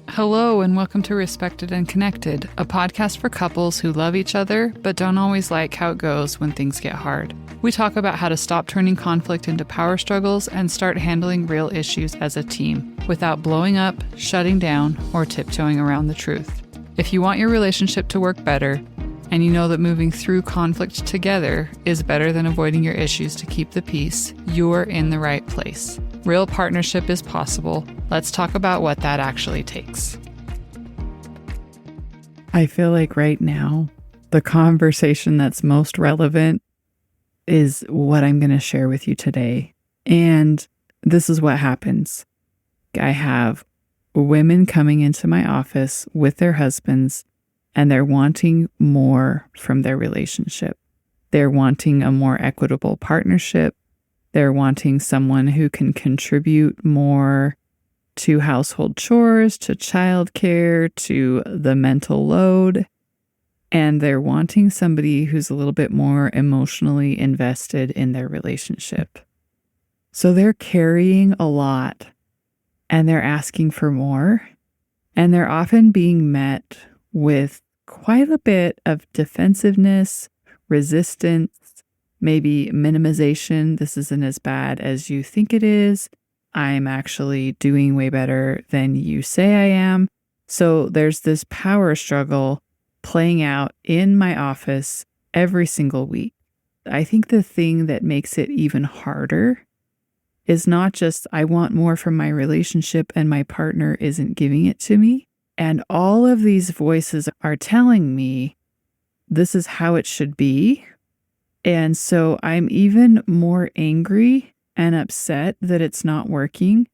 Hello, and welcome to Respected and Connected, a podcast for couples who love each other but don't always like how it goes when things get hard. We talk about how to stop turning conflict into power struggles and start handling real issues as a team without blowing up, shutting down, or tiptoeing around the truth. If you want your relationship to work better, and you know that moving through conflict together is better than avoiding your issues to keep the peace, you're in the right place. Real partnership is possible. Let's talk about what that actually takes. I feel like right now, the conversation that's most relevant is what I'm going to share with you today. And this is what happens. I have women coming into my office with their husbands, and they're wanting more from their relationship. They're wanting a more equitable partnership. They're wanting someone who can contribute more to household chores, to childcare, to the mental load. And they're wanting somebody who's a little bit more emotionally invested in their relationship. So they're carrying a lot and they're asking for more. And they're often being met with quite a bit of defensiveness, resistance, maybe minimization. This isn't as bad as you think it is. I'm actually doing way better than you say I am. So there's this power struggle playing out in my office every single week. I think the thing that makes it even harder is not just I want more from my relationship and my partner isn't giving it to me. And all of these voices are telling me this is how it should be. And so I'm even more angry and upset that it's not working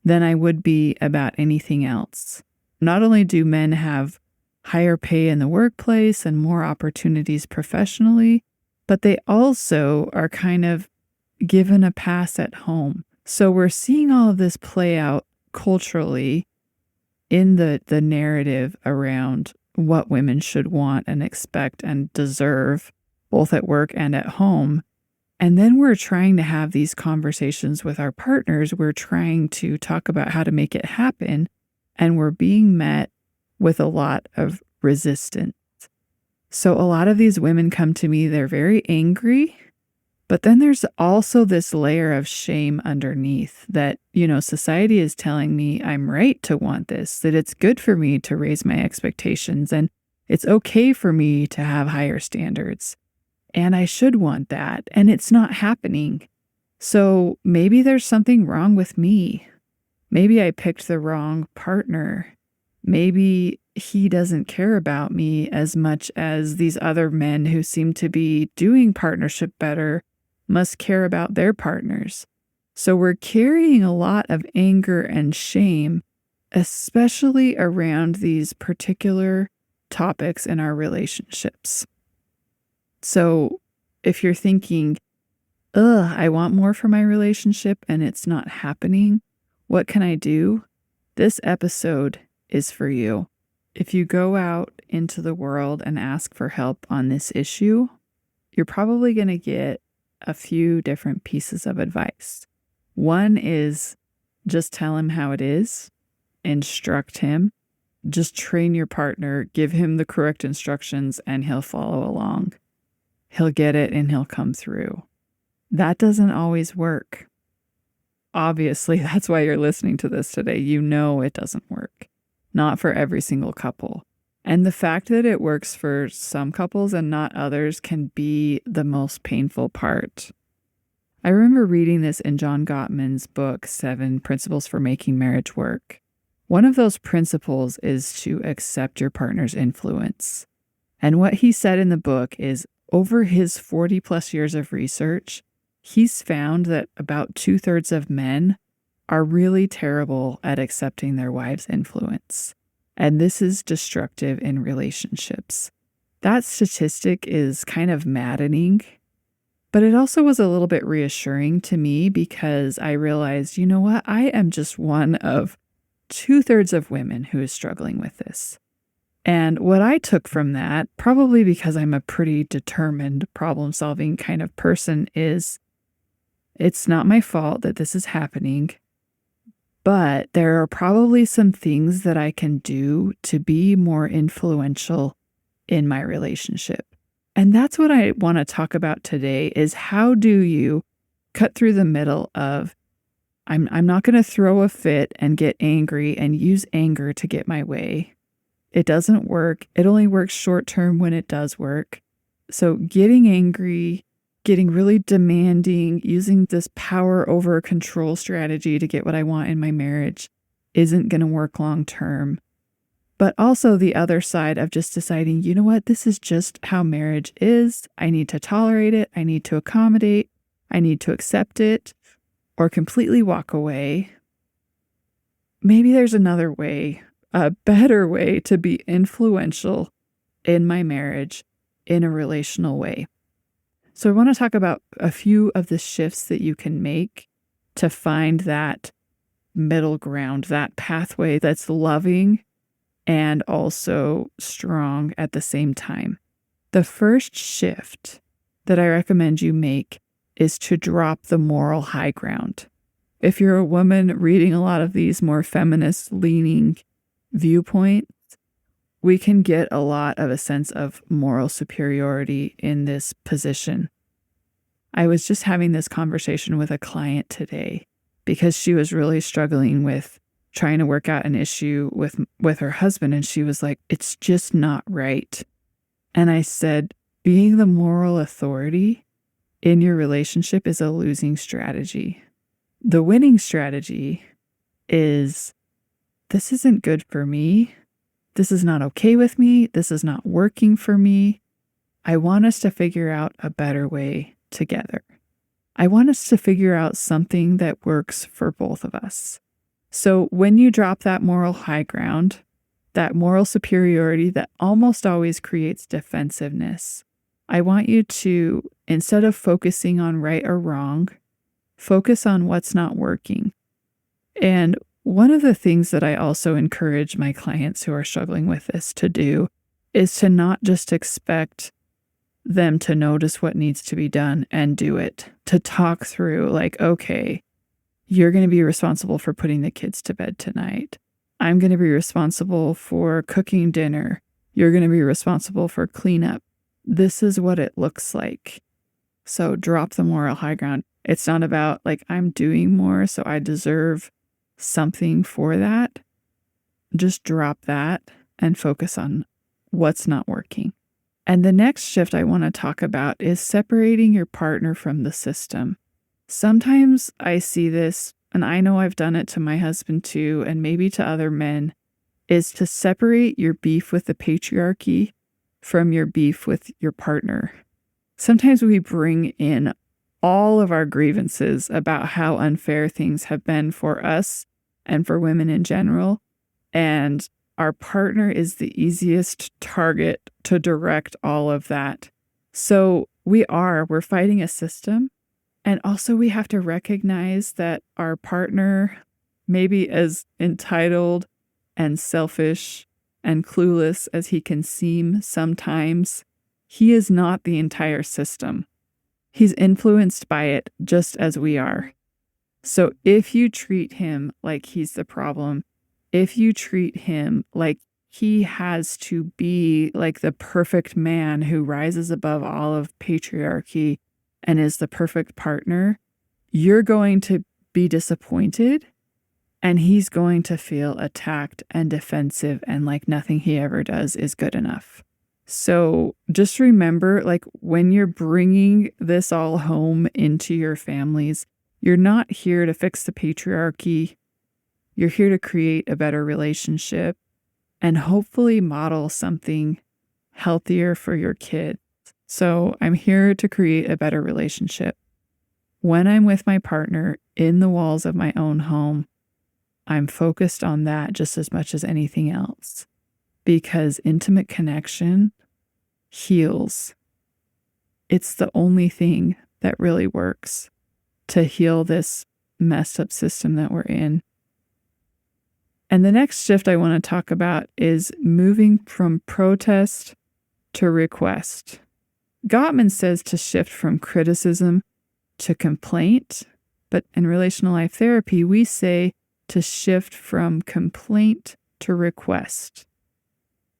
than I would be about anything else. Not only do men have higher pay in the workplace and more opportunities professionally, but they also are kind of given a pass at home. So we're seeing all of this play out culturally in the narrative around what women should want and expect and deserve, both at work and at home. And then we're trying to have these conversations with our partners. We're trying to talk about how to make it happen. And we're being met with a lot of resistance. So a lot of these women come to me, they're very angry. But then there's also this layer of shame underneath that, society is telling me I'm right to want this, that it's good for me to raise my expectations and it's okay for me to have higher standards. And I should want that. And it's not happening. So maybe there's something wrong with me. Maybe I picked the wrong partner. Maybe he doesn't care about me as much as these other men who seem to be doing partnership better must care about their partners. So we're carrying a lot of anger and shame, especially around these particular topics in our relationships. So if you're thinking, I want more for my relationship and it's not happening, what can I do? This episode is for you. If you go out into the world and ask for help on this issue, you're probably going to get a few different pieces of advice. One is just tell him how it is, instruct him, just train your partner, give him the correct instructions, and he'll follow along. He'll get it and he'll come through. That doesn't always work. Obviously, that's why you're listening to this today. You know it doesn't work. Not for every single couple. And the fact that it works for some couples and not others can be the most painful part. I remember reading this in John Gottman's book, 7 Principles for Making Marriage Work. One of those principles is to accept your partner's influence. And what he said in the book is over his 40 plus years of research, he's found that about 2/3 of men are really terrible at accepting their wives' influence. And this is destructive in relationships. That statistic is kind of maddening, but it also was a little bit reassuring to me because I realized, you know what? I am just one of 2/3 of women who is struggling with this. And what I took from that, probably because I'm a pretty determined problem-solving kind of person, is it's not my fault that this is happening, but there are probably some things that I can do to be more influential in my relationship. And that's what I want to talk about today is how do you cut through the middle of I'm not going to throw a fit and get angry and use anger to get my way. It doesn't work. It only works short term when it does work. So getting angry, getting really demanding, using this power over control strategy to get what I want in my marriage isn't going to work long term. But also the other side of just deciding, you know what, this is just how marriage is. I need to tolerate it. I need to accommodate. I need to accept it or completely walk away. Maybe there's another way, a better way to be influential in my marriage in a relational way. So I want to talk about a few of the shifts that you can make to find that middle ground, that pathway that's loving and also strong at the same time. The first shift that I recommend you make is to drop the moral high ground. If you're a woman reading a lot of these more feminist leaning viewpoints, we can get a lot of a sense of moral superiority in this position. I was just having this conversation with a client today because she was really struggling with trying to work out an issue with her husband. And she was like, it's just not right. And I said, being the moral authority in your relationship is a losing strategy. The winning strategy is, this isn't good for me. This is not okay with me. This is not working for me. I want us to figure out a better way together. I want us to figure out something that works for both of us. So when you drop that moral high ground, that moral superiority that almost always creates defensiveness, I want you to, instead of focusing on right or wrong, focus on what's not working. And one of the things that I also encourage my clients who are struggling with this to do is to not just expect them to notice what needs to be done and do it, to talk through like, okay, you're going to be responsible for putting the kids to bed tonight. I'm going to be responsible for cooking dinner. You're going to be responsible for cleanup. This is what it looks like. So drop the moral high ground. It's not about like, I'm doing more, so I deserve something for that. Just drop that and focus on what's not working. And the next shift I want to talk about is separating your partner from the system. Sometimes I see this, and I know I've done it to my husband too, and maybe to other men, is to separate your beef with the patriarchy from your beef with your partner. Sometimes we bring in all of our grievances about how unfair things have been for us and for women in general, and our partner is the easiest target to direct all of that. So we're fighting a system. And also we have to recognize that our partner, maybe as entitled and selfish and clueless as he can seem sometimes, he is not the entire system. He's influenced by it just as we are. So if you treat him like he's the problem, if you treat him like he has to be like the perfect man who rises above all of patriarchy and is the perfect partner, you're going to be disappointed and he's going to feel attacked and defensive and like nothing he ever does is good enough. So just remember, like when you're bringing this all home into your families, you're not here to fix the patriarchy. You're here to create a better relationship and hopefully model something healthier for your kids. So I'm here to create a better relationship. When I'm with my partner in the walls of my own home, I'm focused on that just as much as anything else, because intimate connection heals. It's the only thing that really works to heal this messed up system that we're in. And the next shift I want to talk about is moving from protest to request. Gottman says to shift from criticism to complaint, but in relational life therapy, we say to shift from complaint to request.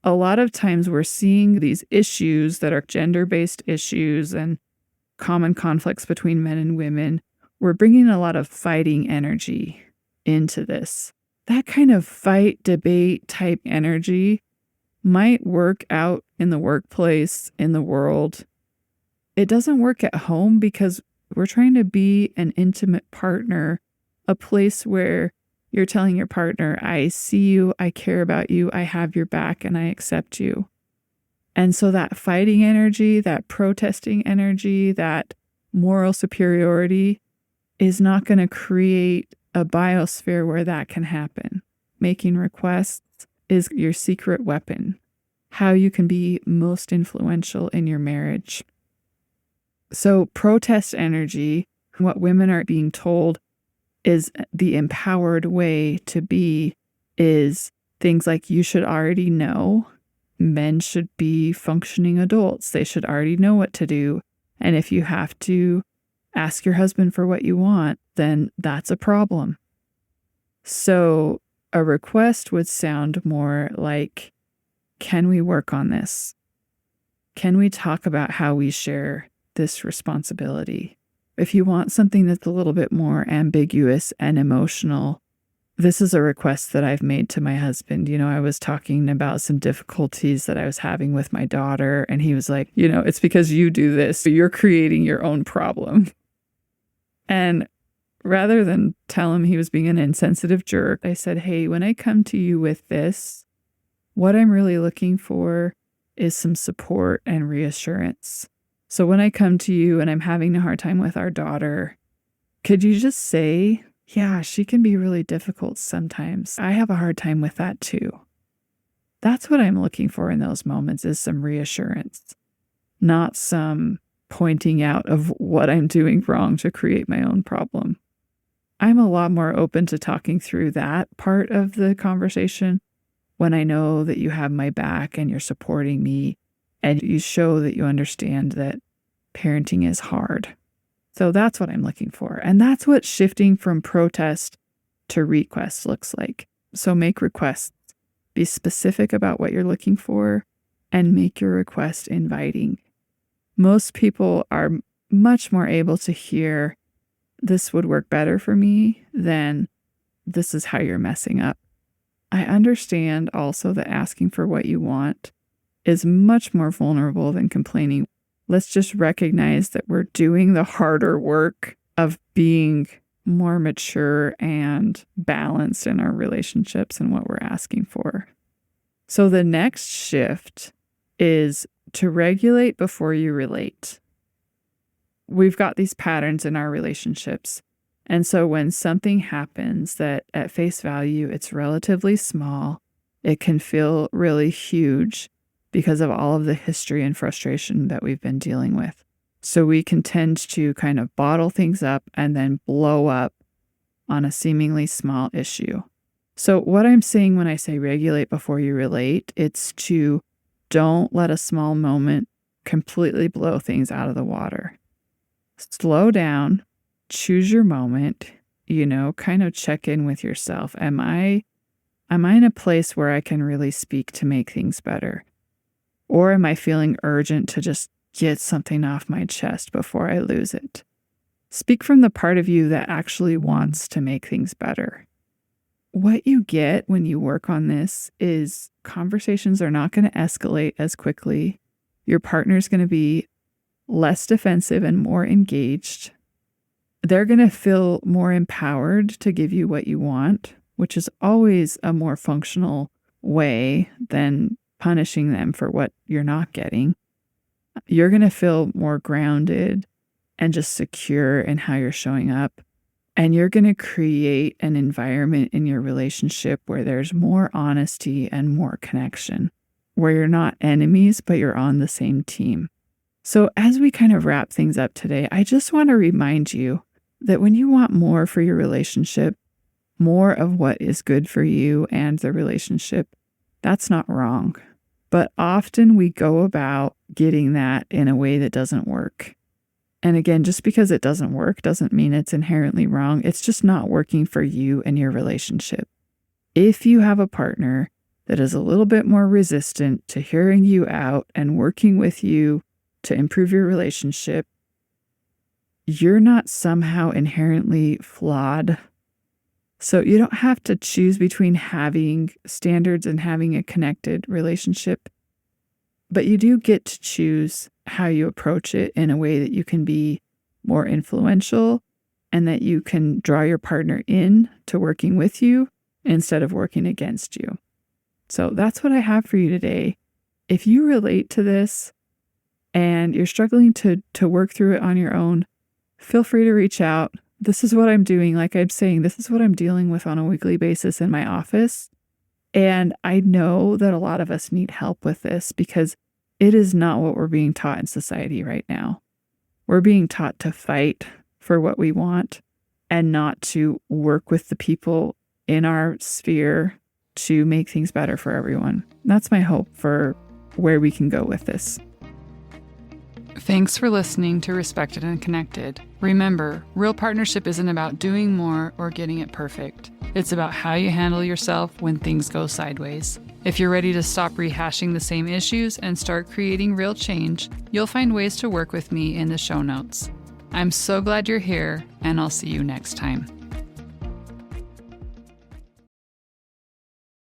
A lot of times we're seeing these issues that are gender-based issues and common conflicts between men and women. We're bringing a lot of fighting energy into this. That kind of fight, debate type energy might work out in the workplace, in the world. It doesn't work at home because we're trying to be an intimate partner, a place where you're telling your partner, I see you, I care about you, I have your back, and I accept you. And so that fighting energy, that protesting energy, that moral superiority is not going to create a biosphere where that can happen. Making requests is your secret weapon, how you can be most influential in your marriage. So protest energy, what women are being told is the empowered way to be, is things like you should already know. Men should be functioning adults. They should already know what to do. And if you have to ask your husband for what you want, then that's a problem. So a request would sound more like, can we work on this? Can we talk about how we share this responsibility? If you want something that's a little bit more ambiguous and emotional, this is a request that I've made to my husband. I was talking about some difficulties that I was having with my daughter, and he was like, it's because you do this, so you're creating your own problem. And rather than tell him he was being an insensitive jerk, I said, hey, when I come to you with this, what I'm really looking for is some support and reassurance. So when I come to you and I'm having a hard time with our daughter, could you just say, yeah, she can be really difficult sometimes. I have a hard time with that too. That's what I'm looking for in those moments, is some reassurance, not some pointing out of what I'm doing wrong to create my own problem. I'm a lot more open to talking through that part of the conversation when I know that you have my back and you're supporting me and you show that you understand that parenting is hard. So that's what I'm looking for. And that's what shifting from protest to request looks like. So make requests. Be specific about what you're looking for and make your request inviting. Most people are much more able to hear, this would work better for me, than this is how you're messing up. I understand also that asking for what you want is much more vulnerable than complaining. Let's just recognize that we're doing the harder work of being more mature and balanced in our relationships and what we're asking for. So the next shift is to regulate before you relate. We've got these patterns in our relationships. And so when something happens that at face value, it's relatively small, it can feel really huge because of all of the history and frustration that we've been dealing with. So we can tend to kind of bottle things up and then blow up on a seemingly small issue. So what I'm saying when I say regulate before you relate, it's to don't let a small moment completely blow things out of the water. Slow down, choose your moment, kind of check in with yourself. Am I in a place where I can really speak to make things better? Or am I feeling urgent to just get something off my chest before I lose it? Speak from the part of you that actually wants to make things better. What you get when you work on this is conversations are not going to escalate as quickly. Your partner's going to be less defensive and more engaged. They're going to feel more empowered to give you what you want, which is always a more functional way than punishing them for what you're not getting. You're going to feel more grounded and just secure in how you're showing up. And you're going to create an environment in your relationship where there's more honesty and more connection, where you're not enemies, but you're on the same team. So as we kind of wrap things up today, I just want to remind you that when you want more for your relationship, more of what is good for you and the relationship, that's not wrong. But often we go about getting that in a way that doesn't work. And again, just because it doesn't work doesn't mean it's inherently wrong. It's just not working for you and your relationship. If you have a partner that is a little bit more resistant to hearing you out and working with you to improve your relationship, you're not somehow inherently flawed. So you don't have to choose between having standards and having a connected relationship, but you do get to choose how you approach it in a way that you can be more influential and that you can draw your partner in to working with you instead of working against you. So that's what I have for you today. If you relate to this and you're struggling to work through it on your own, feel free to reach out. This is what I'm doing. Like I'm saying, this is what I'm dealing with on a weekly basis in my office. And I know that a lot of us need help with this because it is not what we're being taught in society right now. We're being taught to fight for what we want and not to work with the people in our sphere to make things better for everyone. That's my hope for where we can go with this. Thanks for listening to Respected and Connected. Remember, real partnership isn't about doing more or getting it perfect. It's about how you handle yourself when things go sideways. If you're ready to stop rehashing the same issues and start creating real change, you'll find ways to work with me in the show notes. I'm so glad you're here, and I'll see you next time.